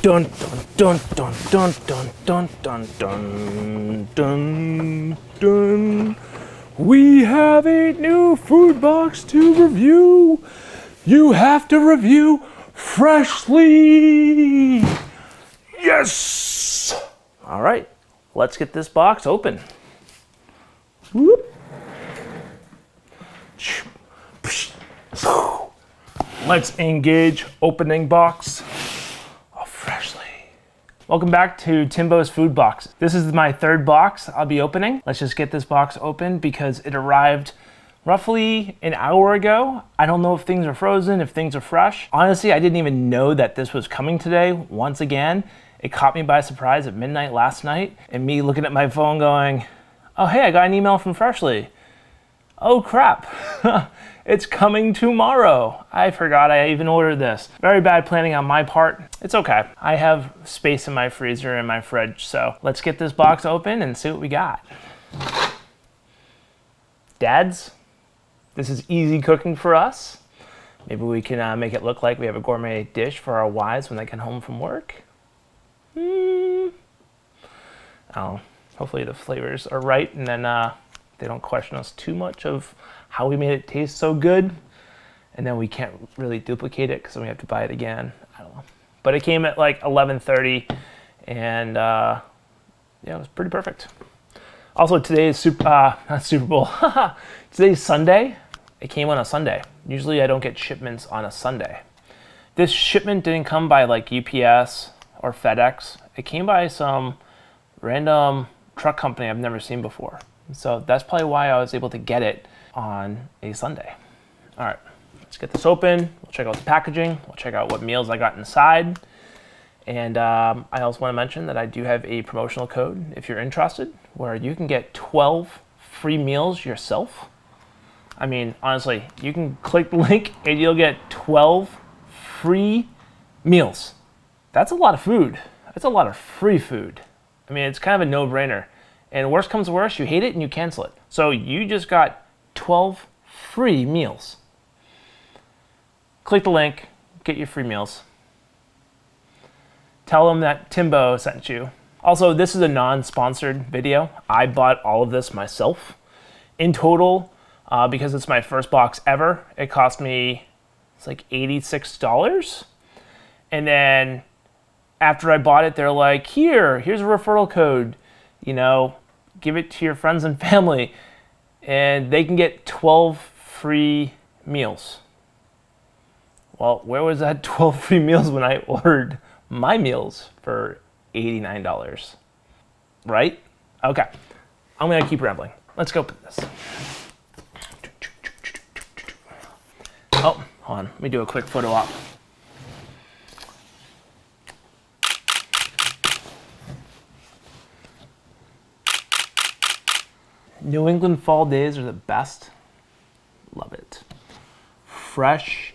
Dun dun dun dun dun dun dun dun dun dun. We have a new food box to review. You have to review freshly. Yes. All right, let's get this box open. Whoop. Let's engage opening box of freshly. Welcome back to Timbo's Food Box. This is my third box I'll be opening. Let's just get this box open because it arrived roughly an hour ago. I don't know if things are frozen, if things are fresh. Honestly, I didn't even know that this was coming today. Once again, it caught me by surprise at midnight last night and me looking at my phone going, oh hey, I got an email from Freshly. Oh crap, it's coming tomorrow. I forgot I even ordered this. Very bad planning on my part. It's okay. I have space in my freezer and my fridge, so let's get this box open and see what we got. Dads, this is easy cooking for us. Maybe we can make it look like we have a gourmet dish for our wives when they come home from work. Oh, hopefully the flavors are right and then they don't question us too much of how we made it taste so good, and then we can't really duplicate it because then we have to buy it again. I don't know. But it came at like 11:30, and yeah, it was pretty perfect. Also, today is not Super Bowl. Today's Sunday. It came on a Sunday. Usually I don't get shipments on a Sunday. This shipment didn't come by like UPS or FedEx. It came by some random truck company I've never seen before. So that's probably why I was able to get it on a Sunday. All right, let's get this open. We'll check out the packaging. We'll check out what meals I got inside. And I also want to mention that I do have a promotional code if you're interested, where you can get 12 free meals yourself. I mean, honestly, you can click the link and you'll get 12 free meals. That's a lot of food. That's a lot of free food. I mean, it's kind of a no-brainer. And worst comes to worst, you hate it and you cancel it. So you just got 12 free meals. Click the link, get your free meals. Tell them that Timbo sent you. Also, this is a non-sponsored video. I bought all of this myself. In total, because it's my first box ever, it cost me, it's like $86. And then after I bought it, they're like, here's a referral code, you know, give it to your friends and family, and they can get 12 free meals. Well, where was that 12 free meals when I ordered my meals for $89? Right? Okay, I'm gonna keep rambling. Let's go put this. Oh, hold on, let me do a quick photo op. New England fall days are the best. Love it. Freshly.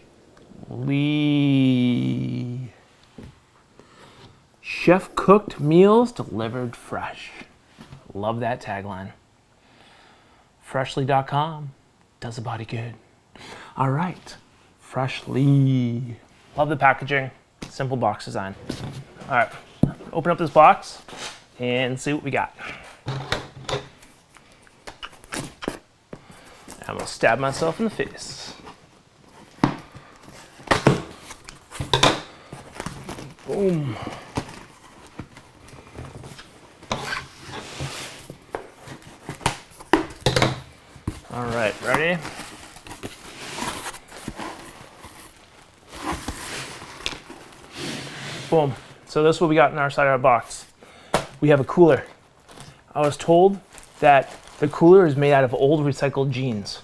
Chef cooked meals delivered fresh. Love that tagline. Freshly.com does the body good. All right, Freshly. Love the packaging. Simple box design. All right, open up this box and see what we got. I'm gonna stab myself in the face. Boom. All right, ready? Boom. So this is what we got in our side of our box. We have a cooler. I was told that the cooler is made out of old recycled jeans.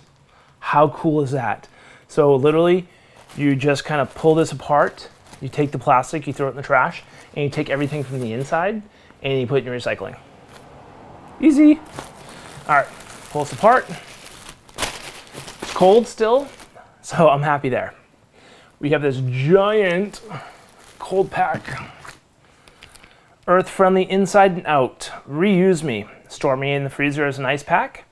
How cool is that? So literally, you just kind of pull this apart, you take the plastic, you throw it in the trash, and you take everything from the inside, and you put it in your recycling. Easy. All right, pull this apart. It's cold still, so I'm happy there. We have this giant cold pack. Earth-friendly inside and out. Reuse me. Store me in the freezer as an ice pack.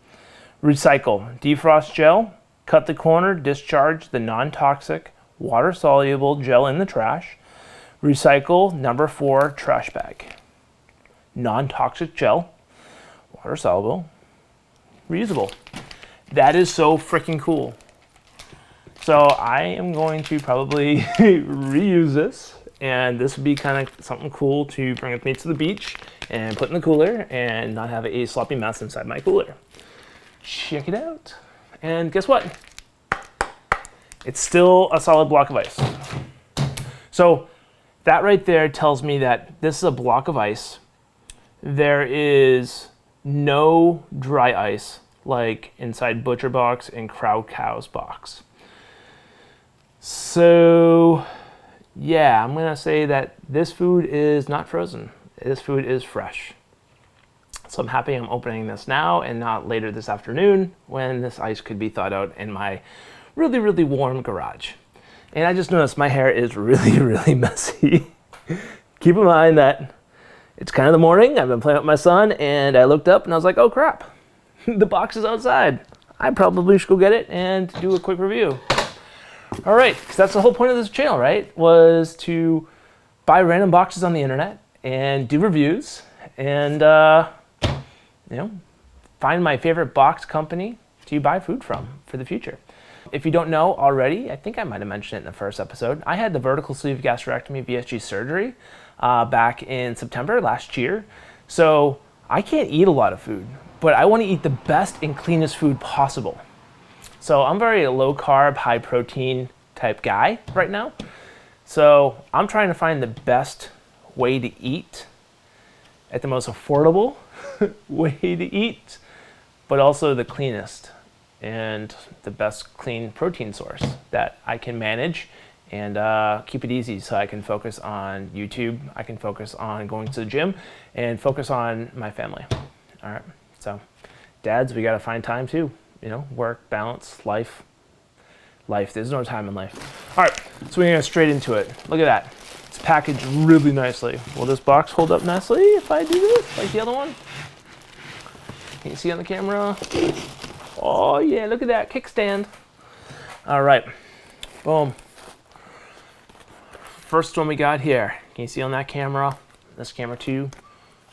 Recycle. Defrost gel. Cut the corner. Discharge the non-toxic, water-soluble gel in the trash. Recycle number 4 trash bag. Non-toxic gel, water-soluble, reusable. That is so freaking cool. So I am going to probably reuse this, and this would be kind of something cool to bring with me to the beach and put in the cooler and not have a sloppy mess inside my cooler. Check it out. And guess what? It's still a solid block of ice. So that right there tells me that this is a block of ice. There is no dry ice like inside ButcherBox and Crowd Cow's box. So yeah, I'm gonna say that this food is not frozen. This food is fresh. So I'm happy I'm opening this now and not later this afternoon when this ice could be thawed out in my really, really warm garage. And I just noticed my hair is really, really messy. Keep in mind that it's kind of the morning. I've been playing with my son and I looked up and I was like, oh crap, the box is outside. I probably should go get it and do a quick review. All right, because that's the whole point of this channel, right? Was to buy random boxes on the internet and do reviews and, you know, find my favorite box company to buy food from for the future. If you don't know already, I think I might have mentioned it in the first episode, I had the vertical sleeve gastrectomy VSG surgery back in September last year. So I can't eat a lot of food, but I want to eat the best and cleanest food possible. So I'm very low carb, high protein type guy right now. So I'm trying to find the best way to eat at the most affordable way to eat, but also the cleanest and the best clean protein source that I can manage and keep it easy so I can focus on YouTube, I can focus on going to the gym and focus on my family. All right, so dads, we gotta find time too. You know, work, balance, life. There's no time in life. All right, so we're gonna go straight into it. Look at that. It's packaged really nicely. Will this box hold up nicely if I do this, like the other one? Can you see on the camera? Oh yeah, look at that kickstand. All right, boom. First one we got here. Can you see on that camera? This camera too.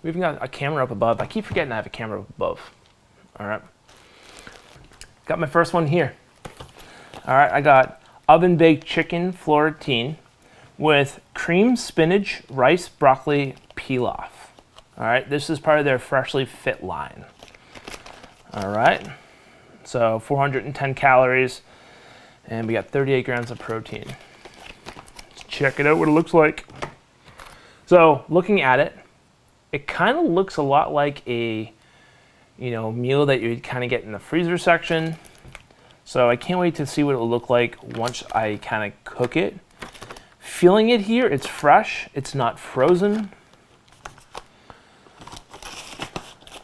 We even got a camera up above. I keep forgetting I have a camera up above. All right. Got my first one here. All right, I got Oven Baked Chicken Florentine with cream spinach, rice, broccoli, pilaf. All right, this is part of their freshly fit line. All right, so 410 calories, and we got 38 grams of protein. Let's check it out, what it looks like. So looking at it, it kind of looks a lot like a meal that you'd kind of get in the freezer section. So I can't wait to see what it will look like once I kind of cook it. Feeling it here, it's fresh, it's not frozen.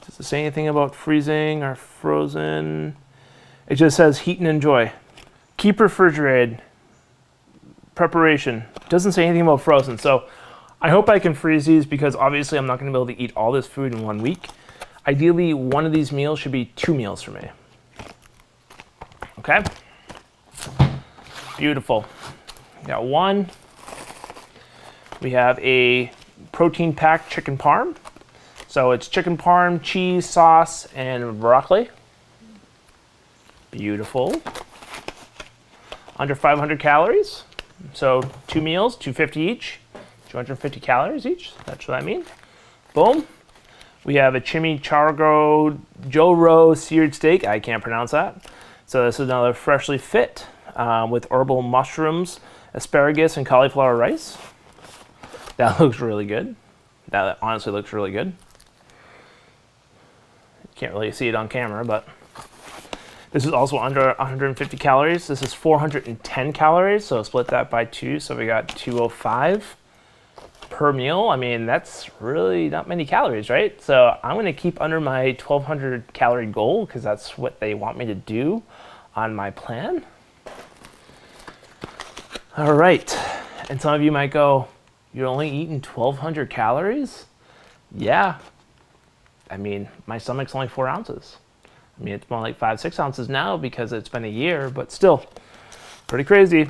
Does it say anything about freezing or frozen? It just says heat and enjoy. Keep refrigerated. Preparation. Doesn't say anything about frozen. So I hope I can freeze these because obviously I'm not going to be able to eat all this food in 1 week. Ideally, one of these meals should be 2 meals for me. Okay? Beautiful. We got one. We have a protein-packed chicken parm. So it's chicken parm, cheese, sauce, and broccoli. Beautiful. Under 500 calories. So 2 meals, 250 each. 250 calories each. That's what I mean. Boom. We have a Chimichurri Seared Steak. I can't pronounce that. So this is another freshly fit with herbal mushrooms, asparagus, and cauliflower rice. That looks really good. That honestly looks really good. Can't really see it on camera, but this is also under 150 calories. This is 410 calories, so split that by 2. So we got 205 per meal. I mean, that's really not many calories, right? So I'm going to keep under my 1,200 calorie goal because that's what they want me to do on my plan. All right. And some of you might go, you're only eating 1,200 calories? Yeah. I mean, my stomach's only 4 ounces. I mean, it's more like 5-6 ounces now because it's been a year, but still pretty crazy.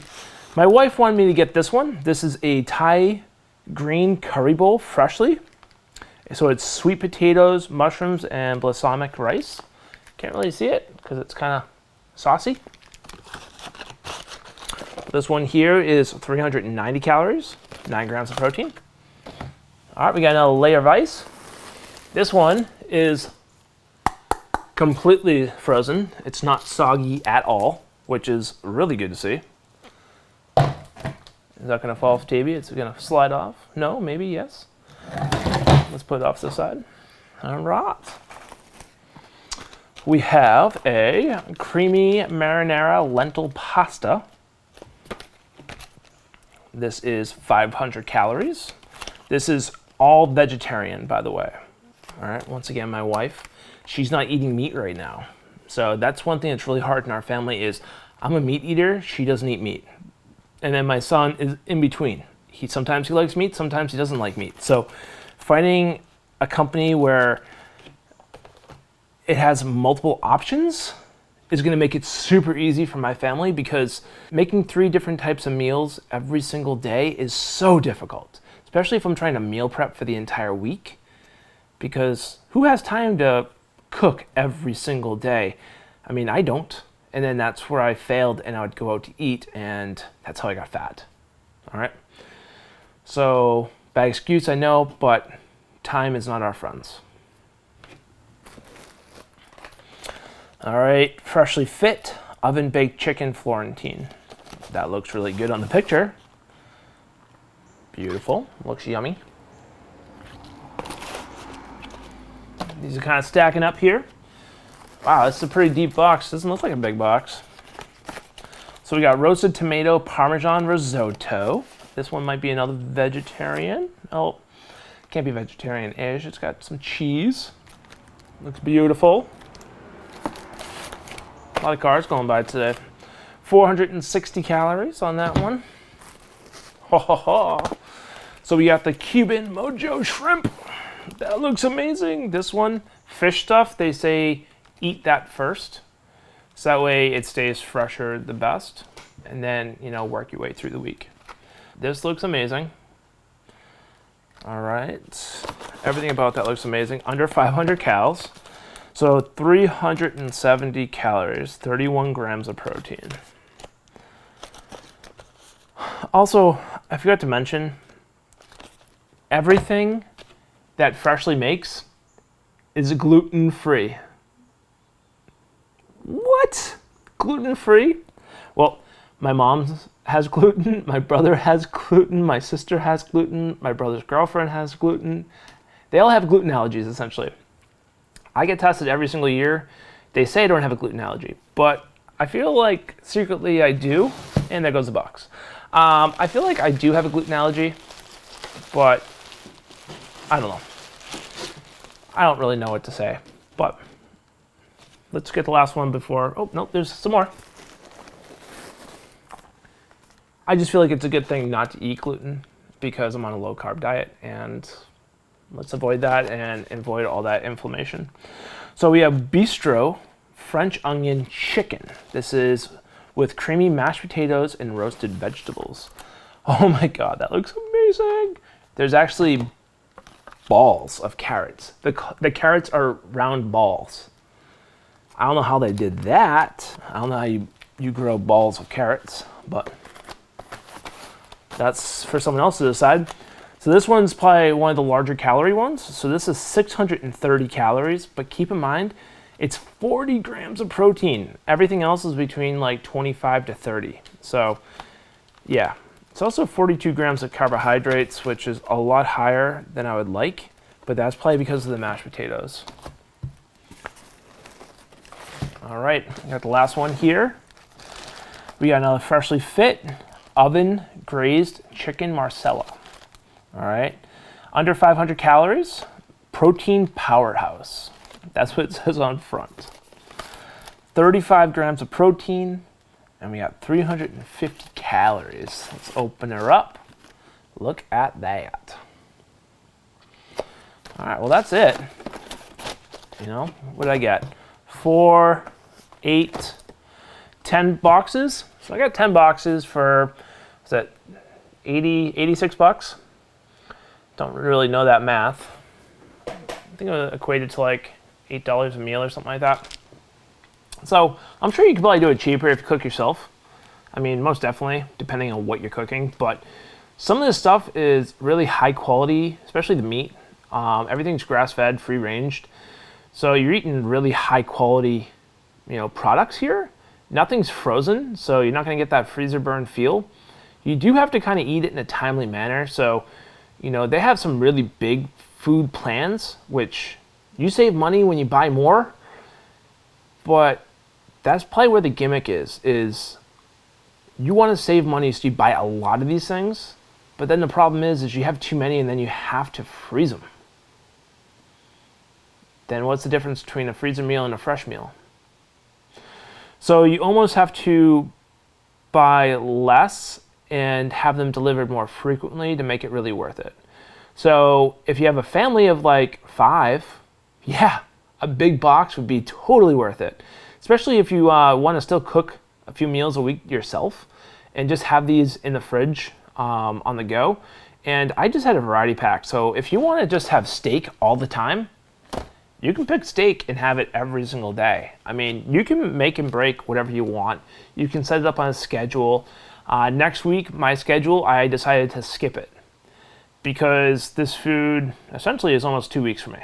My wife wanted me to get this one. This is a Thai green curry bowl freshly. So it's sweet potatoes, mushrooms, and balsamic rice. Can't really see it because it's kind of saucy. This one here is 390 calories, 9 grams of protein. All right, we got another layer of ice. This one is completely frozen. It's not soggy at all, which is really good to see. Is that gonna fall off the TV? It's gonna slide off? No, maybe, yes. Let's put it off to the side. All right. We have a creamy marinara lentil pasta. This is 500 calories. This is all vegetarian, by the way. All right, once again, my wife, she's not eating meat right now. So that's one thing that's really hard in our family is I'm a meat eater, she doesn't eat meat. And then my son is in between. Sometimes he likes meat, sometimes he doesn't like meat. So finding a company where it has multiple options is gonna make it super easy for my family because making 3 different types of meals every single day is so difficult, especially if I'm trying to meal prep for the entire week, because who has time to cook every single day? I mean, I don't. And then that's where I failed and I would go out to eat and that's how I got fat. All right. So bad excuse, I know, but time is not our friends. All right, freshly fit oven baked chicken Florentine. That looks really good on the picture. Beautiful, looks yummy. These are kind of stacking up here. Wow, this is a pretty deep box. Doesn't look like a big box. So we got roasted tomato Parmesan risotto. This one might be another vegetarian. Oh, can't be vegetarian-ish. It's got some cheese. Looks beautiful. A lot of cars going by today. 460 calories on that one. Ho ho ho. So we got the Cuban Mojo Shrimp. That looks amazing. This one, fish stuff, they say eat that first. So that way it stays fresher the best. And then, you know, work your way through the week. This looks amazing. All right. Everything about that looks amazing. Under 500 calories. So 370 calories, 31 grams of protein. Also, I forgot to mention, everything that Freshly makes is gluten-free. What? Gluten-free? Well, my mom has gluten, my brother has gluten, my sister has gluten, my brother's girlfriend has gluten. They all have gluten allergies, essentially. I get tested every single year. They say I don't have a gluten allergy, but I feel like secretly I do, and there goes the box. I feel like I do have a gluten allergy, but I don't know. I don't really know what to say, but let's get the last one before, oh, no, there's some more. I just feel like it's a good thing not to eat gluten because I'm on a low-carb diet, and let's avoid that and avoid all that inflammation. So we have Bistro French onion chicken. This is with creamy mashed potatoes and roasted vegetables. Oh my God, that looks amazing. There's actually balls of carrots. The carrots are round balls. I don't know how they did that. I don't know how you grow balls of carrots, but that's for someone else to decide. So this one's probably one of the larger calorie ones. So this is 630 calories, but keep in mind, it's 40 grams of protein. Everything else is between like 25 to 30. So yeah, it's also 42 grams of carbohydrates, which is a lot higher than I would like, but that's probably because of the mashed potatoes. All right, we got the last one here. We got another freshly fit oven grazed chicken Marsala. All right, under 500 calories, protein powerhouse. That's what it says on front. 35 grams of protein, and we got 350 calories. Let's open her up. Look at that. All right, well, that's it. You know, what did I get? 4, 8, 10 boxes. So I got 10 boxes for, what's that, 86 bucks? Don't really know that math. I think it equated to like $8 a meal or something like that. So I'm sure you could probably do it cheaper if you cook yourself. I mean, most definitely, depending on what you're cooking. But some of this stuff is really high quality, especially the meat. Everything's grass-fed, free-ranged. So you're eating really high quality, products here. Nothing's frozen, so you're not going to get that freezer burn feel. You do have to kind of eat it in a timely manner. So, they have some really big food plans, which you save money when you buy more. But that's probably where the gimmick is you want to save money, so you buy a lot of these things. But then the problem is you have too many and then you have to freeze them. Then what's the difference between a freezer meal and a fresh meal? So you almost have to buy less and have them delivered more frequently to make it really worth it. So if you have a family of like 5, yeah, a big box would be totally worth it. Especially if you want to still cook a few meals a week yourself and just have these in the fridge on the go. And I just had a variety pack. So if you want to just have steak all the time, you can pick steak and have it every single day. I mean, you can make and break whatever you want. You can set it up on a schedule. Next week, my schedule, I decided to skip it because this food essentially is almost 2 weeks for me.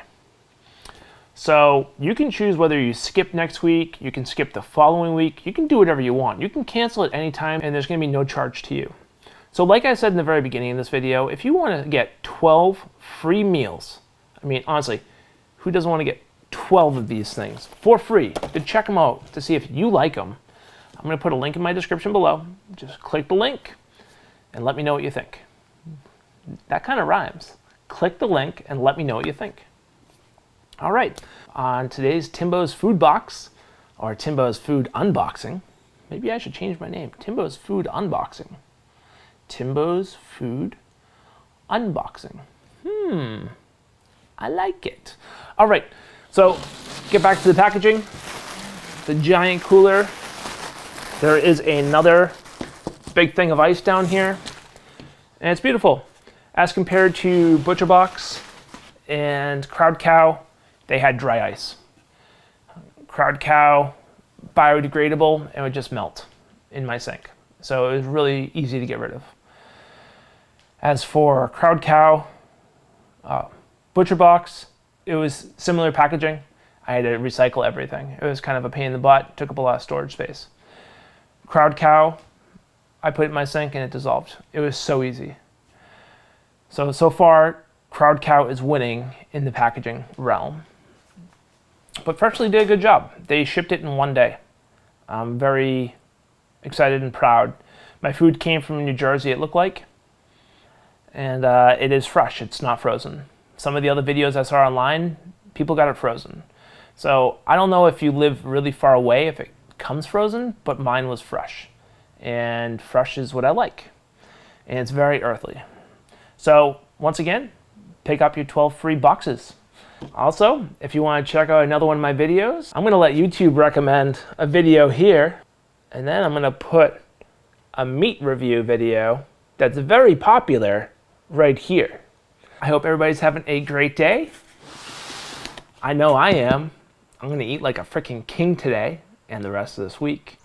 So you can choose whether you skip next week, you can skip the following week, you can do whatever you want. You can cancel at any time and there's gonna be no charge to you. So like I said in the very beginning of this video, if you wanna get 12 free meals, I mean, honestly, who doesn't wanna get 12 of these things for free to check them out to see if you like them? I'm gonna put a link in my description below. Just click the link and let me know what you think. That kind of rhymes. Click the link and let me know what you think. All right, on today's Timbo's Food Box, or Timbo's Food Unboxing, maybe I should change my name, Timbo's Food Unboxing. Timbo's Food Unboxing. I like it. All right, so get back to the packaging. The giant cooler. There is another big thing of ice down here, and it's beautiful. As compared to ButcherBox and Crowd Cow, they had dry ice. Crowd Cow, biodegradable, and would just melt in my sink. So it was really easy to get rid of. As for Crowd Cow, ButcherBox, it was similar packaging. I had to recycle everything. It was kind of a pain in the butt, took up a lot of storage space. Crowd Cow, I put it in my sink and it dissolved. It was so easy. So far, Crowd Cow is winning in the packaging realm. But Freshly did a good job. They shipped it in 1 day. I'm very excited and proud. My food came from New Jersey, it looked like. And it is fresh, it's not frozen. Some of the other videos I saw online, people got it frozen. So I don't know if you live really far away, if it comes frozen, but mine was fresh. And fresh is what I like. And it's very earthly. So once again, pick up your 12 free boxes. Also, if you want to check out another one of my videos, I'm going to let YouTube recommend a video here, and then I'm going to put a meat review video that's very popular right here. I hope everybody's having a great day. I know I am. I'm going to eat like a freaking king today and the rest of this week.